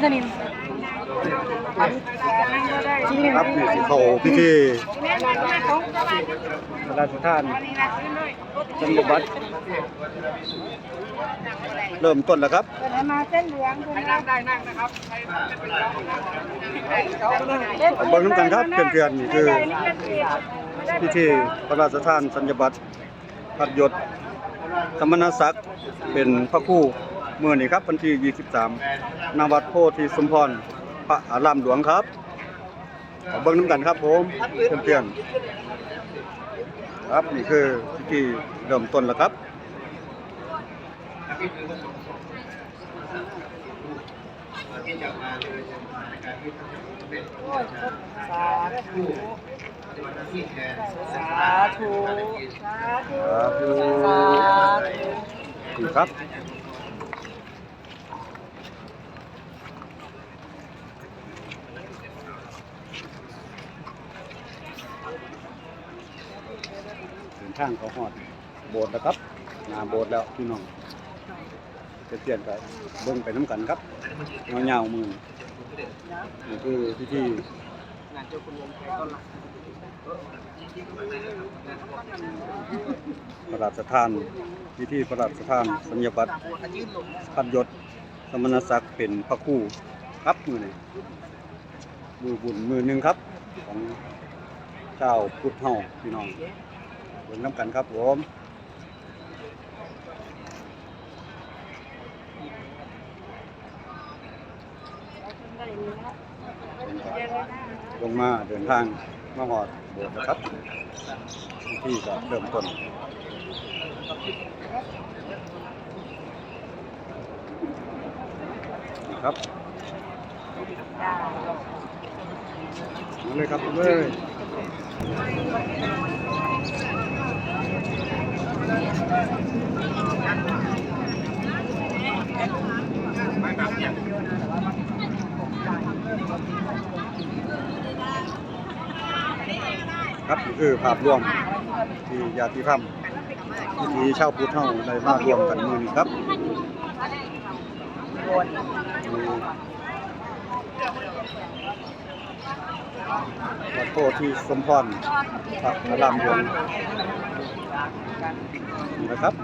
วิตามินครับนี่สิเขาพิธีพระราชทานสัญญบัตรเริ่มต้นแล้วครับมาเส้นเหลืองคุณนั่งได้นั่งนะครับเบิ่งน้ำกันครับเพื่อนๆนี่คือพิธีพระราชทานสัญญบัตรพัดยศสมณศักดิ์เป็นพระครูมื้อนี้ครับวันที่23ณวัดโพธิสมพรพระอารามหลวงครับเบิ่งน้ำกันครับผมเพื่อนๆครับนี่คือพิธีเริ่มต้นแล้วครับสาธุสาธุสาธุสาธุครับถึงทางเขาหอดโบสถ์แล้วครับหน้าโบสถ์แล้วพี่น้องจะเปลี่ยนไปเบิ่งไปน้ำกันครับเงามือนี่คือพิธีพระราชทานพิธีพระราชทานสัญญบัตรพัดยศสมณศักดิ์เป็นพระครูครับมือนี่มือบุญมือหนึ่งครับของเจ้าพุทธเฮาพี่น้องเบิ่งน้ำกันครับผมลงมาเดินทางมาหอดโบสถ์นะครับที่จะเริ่มต้นครับมาเลยครับเลยครับนี่คือภาพรวมที่ญาติธรรมที่ชาวพุทธเฮาได้มารวมกันมื้อนี้ครับวัดโพธิสมพรพระอารามหลวงนี่นะครับ